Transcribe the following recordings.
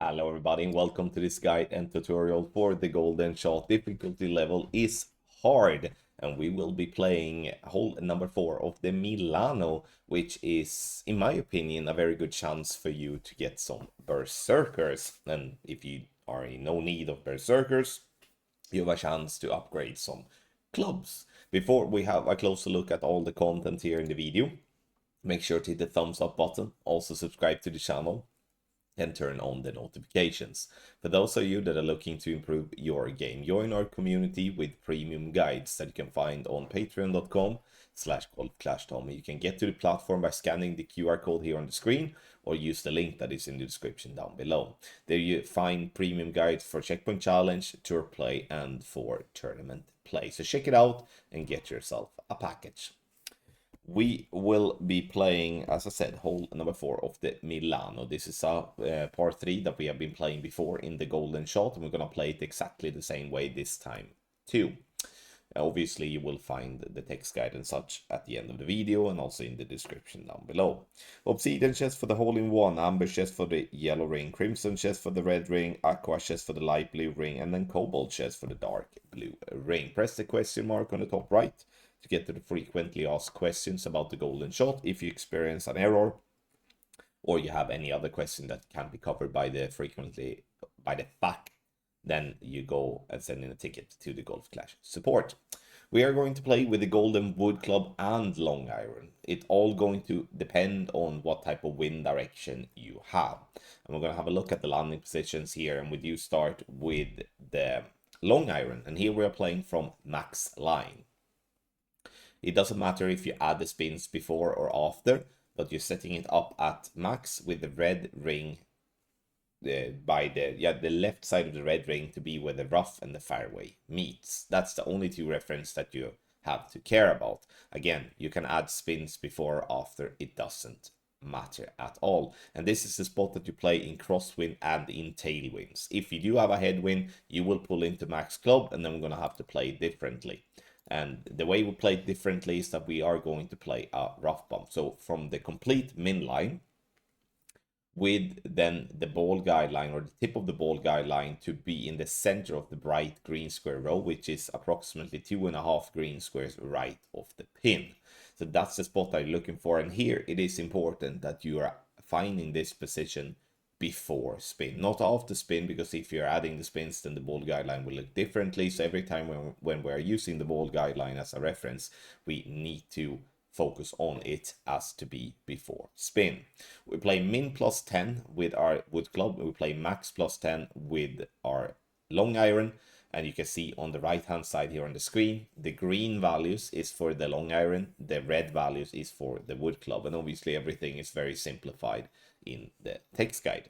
Hello everybody and welcome to this guide and tutorial for the golden shot. Difficulty level is hard and we will be playing hole number 4 of the Milano, which is in my opinion a very good chance for you to get some berserkers. And if you are in no need of berserkers, you have a chance to upgrade some clubs. Before we have a closer look at all the content here in the video, make sure to hit the thumbs up button, also subscribe to the channel and turn on the notifications. For those of you that are looking to improve your game, join our community with premium guides that you can find on patreon.com/golfclashtommy. You can get to the platform by scanning the QR code here on the screen or use the link that is in the description down below. There you find premium guides for Checkpoint Challenge, Tour Play, and for tournament play. So check it out and get yourself a package. We will be playing, as I said, hole number 4 of the Milano. This is a par 3 that we have been playing before in the golden shot, and we're going to play it exactly the same way this time too. Obviously, you will find the text guide and such at the end of the video and also in the description down below. Obsidian chest for the hole-in-one, amber chest for the yellow ring, crimson chest for the red ring, aqua chest for the light blue ring, and then cobalt chest for the dark blue ring. Press the question mark on the top right to get to the frequently asked questions about the golden shot. If you experience an error or you have any other question that can be covered by the FAQ, then you go and send in a ticket to the Golf Clash support. We are going to play with the golden wood club and long iron. It's all going to depend on what type of wind direction you have. And we're going to have a look at the landing positions here, and we do start with the long iron. And here we are playing from max line. It doesn't matter if you add the spins before or after, but you're setting it up at max with the red ring by the left side of the red ring to be where the rough and the fairway meets. That's the only two reference that you have to care about. Again, you can add spins before or after, it doesn't matter at all. And this is the spot that you play in crosswind and in tailwinds. If you do have a headwind, you will pull into max club, and then we're going to have to play differently. And the way we play differently is that we are going to play a rough bump. So from the complete min line, with then the ball guideline or the tip of the ball guideline to be in the center of the bright green square row, which is approximately 2.5 green squares right of the pin. So that's the spot I'm looking for. And here it is important that you are finding this position before spin, not after spin, because if you're adding the spins, then the ball guideline will look differently. So every time when we're using the ball guideline as a reference, we need to focus on it as to be before spin. We play min plus 10 with our wood club. We play max plus 10 with our long iron. And you can see on the right hand side here on the screen, the green values is for the long iron, the red values is for the wood club. And obviously everything is very simplified in the text guide.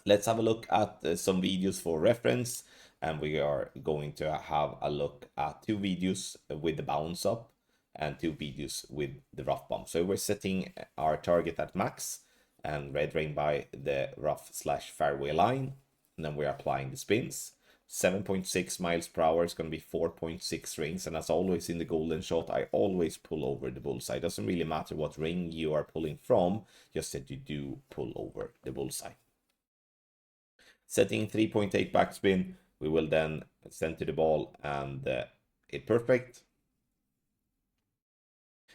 Let's have a look at some videos for reference. And we are going to have a look at 2 videos with the bounce up and 2 videos with the rough bump. So we're setting our target at max and red ring by the rough/fairway line. And then we're applying the spins. 7.6 miles per hour is going to be 4.6 rings. And as always in the golden shot, I always pull over the bullseye. It doesn't really matter what ring you are pulling from, just that you do pull over the bullseye. Setting 3.8 backspin, we will then center the ball and hit perfect.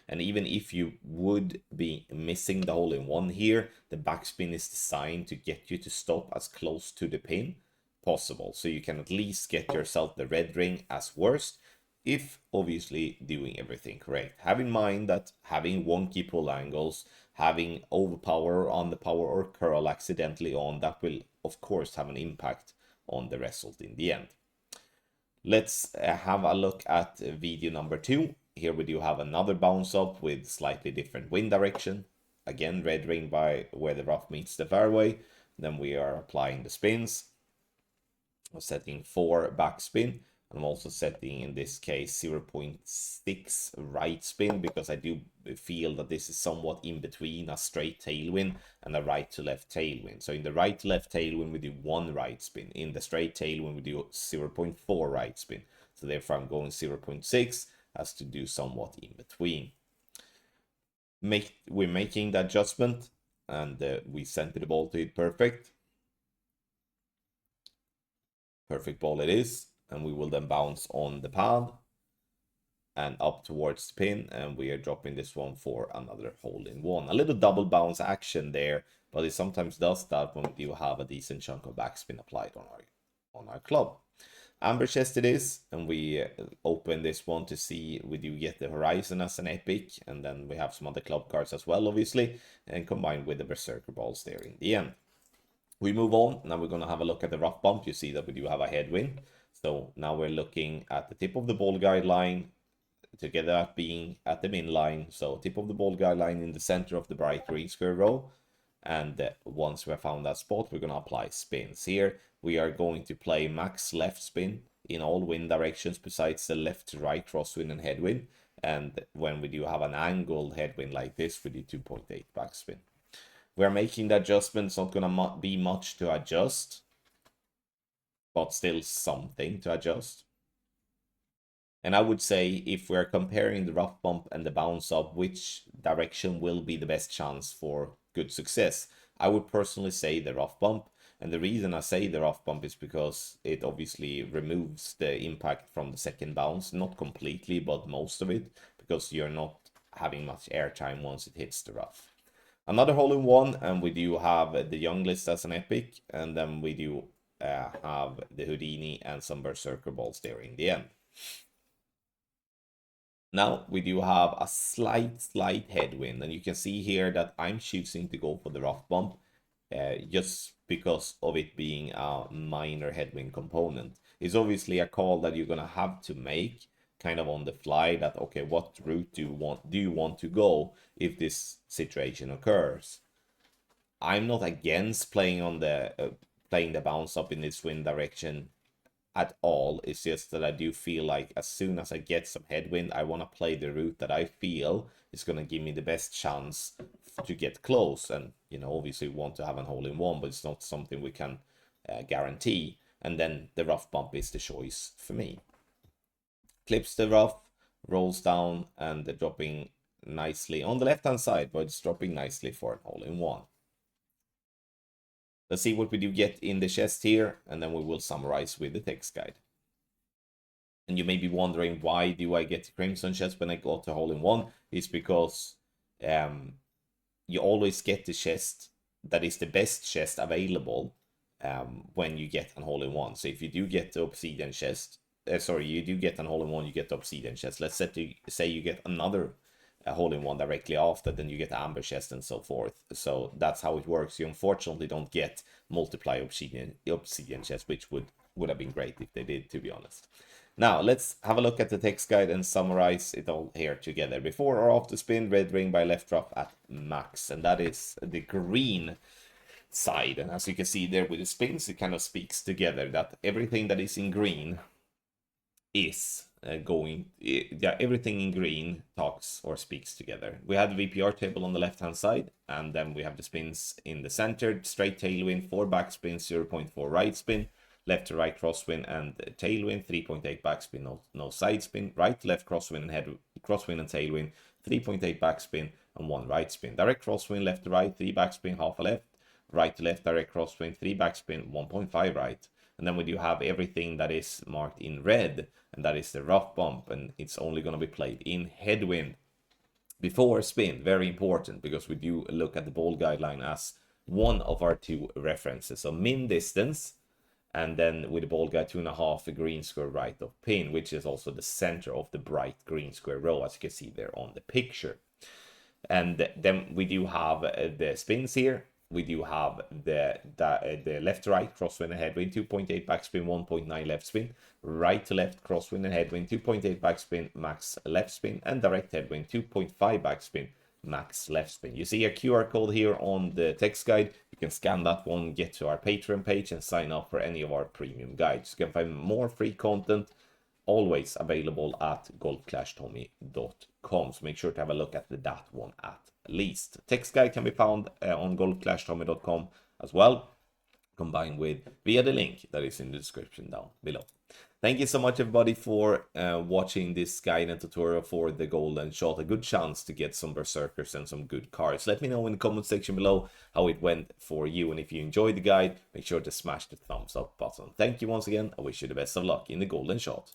And even if you would be missing the hole-in-one here, the backspin is designed to get you to stop as close to the pin possible. So you can at least get yourself the red ring as worst, if obviously doing everything correct. Have in mind that having wonky pull angles, having overpower on the power or curl accidentally on, that will of course have an impact on the result in the end. Let's have a look at video number 2. Here we do have another bounce up with slightly different wind direction. Again, red ring by where the rough meets the fairway. Then we are applying the spins. I'm setting 4 backspin. I'm also setting, in this case, 0.6 right spin, because I do feel that this is somewhat in between a straight tailwind and a right to left tailwind. So in the right to left tailwind, we do 1 right spin. In the straight tailwind, we do 0.4 right spin. So therefore, I'm going 0.6 as to do somewhat in between. We're making the adjustment, and we center the ball to hit perfect. Perfect ball it is, and we will then bounce on the pad and up towards the pin, and we are dropping this one for another hole-in-one. A little double bounce action there, but it sometimes does that when you have a decent chunk of backspin applied on our club. Amber chest it is, and we open this one to see we do get the Horizon as an epic, and then we have some other club cards as well, obviously, and combined with the Berserker balls there in the end. We move on. Now we're going to have a look at the rough bump. You see that we do have a headwind. So now we're looking at the tip of the ball guideline, together being at the min line. So tip of the ball guideline in the center of the bright green square row. And once we have found that spot, we're going to apply spins. Here we are going to play max left spin in all wind directions besides the left to right crosswind and headwind. And when we do have an angled headwind like this, we do 2.8 backspin. We're making the adjustment. It's not going to be much to adjust, but still something to adjust. And I would say if we're comparing the rough bump and the bounce up, which direction will be the best chance for good success? I would personally say the rough bump. And the reason I say the rough bump is because it obviously removes the impact from the second bounce. Not completely, but most of it, because you're not having much airtime once it hits the rough. Another hole-in-one, and we do have the Young List as an epic, and then we do have the Houdini and some Berserker balls there in the end. Now we do have a slight headwind, and you can see here that I'm choosing to go for the rough bump just because of it being a minor headwind component. It's obviously a call that you're gonna have to make kind of on the fly, that okay, what route do you want to go if this situation occurs. I'm not against playing on the playing the bounce up in this wind direction at all. It's just that I do feel like as soon as I get some headwind, I want to play the route that I feel is going to give me the best chance to get close. And, you know, obviously we want to have a hole-in-one, but it's not something we can guarantee. And then the rough bump is the choice for me. Clips the rough, rolls down, and dropping nicely on the left-hand side, but it's dropping nicely for an hole-in-one. Let's see what we do get in the chest here, and then we will summarize with the text guide. And you may be wondering, why do I get the Crimson chest when I got a hole-in-one? It's because you always get the chest that is the best chest available when you get an hole-in-one. So if you do get the Obsidian chest, you do get an hole-in-one, you get the Obsidian chest. Let's say you get another hole-in-one directly after, then you get the Amber chest and so forth. So that's how it works. You unfortunately don't get multiply Obsidian chest, which would have been great if they did, to be honest. Now let's have a look at the text guide and summarize it all here together. Before or after spin, red ring by left drop at max, and that is the green side. And as you can see there with the spins, it kind of speaks together that everything that is in green is everything in green talks or speaks together. We have the VPR table on the left hand side, and then we have the spins in the center: straight tailwind, 4 backspin, 0.4 right spin, left to right crosswind and tailwind, 3.8 backspin, no side spin, right to left crosswind and crosswind and tailwind, 3.8 backspin and 1 right spin, direct crosswind, left to right, 3 backspin, half a left, right to left direct crosswind, 3 backspin, 1.5 right. And then we do have everything that is marked in red, and that is the rough bump, and it's only going to be played in headwind before spin. Very important, because we do look at the ball guideline as one of our 2 references. So min distance, and then with the ball guide 2.5 green square right of pin, which is also the center of the bright green square row, as you can see there on the picture. And then we do have the spins here. We do have the left to right crosswind and headwind, 2.8 backspin, 1.9 left spin, right to left crosswind and headwind, 2.8 backspin, max left spin, and direct headwind, 2.5 backspin, max left spin. You see a QR code here on the text guide. You can scan that one, get to our Patreon page, and sign up for any of our premium guides. You can find more free content always available at golfclashtommy.com. So make sure to have a look at that one at least. Text guide can be found on golfclashtommy.com as well, combined with via the link that is in the description down below. Thank you so much, everybody, for watching this guide and tutorial for the golden shot. A good chance to get some berserkers and some good cards. Let me know in the comment section below how it went for you, and if you enjoyed the guide, make sure to smash the thumbs up button. Thank you once again. I wish you the best of luck in the golden shot.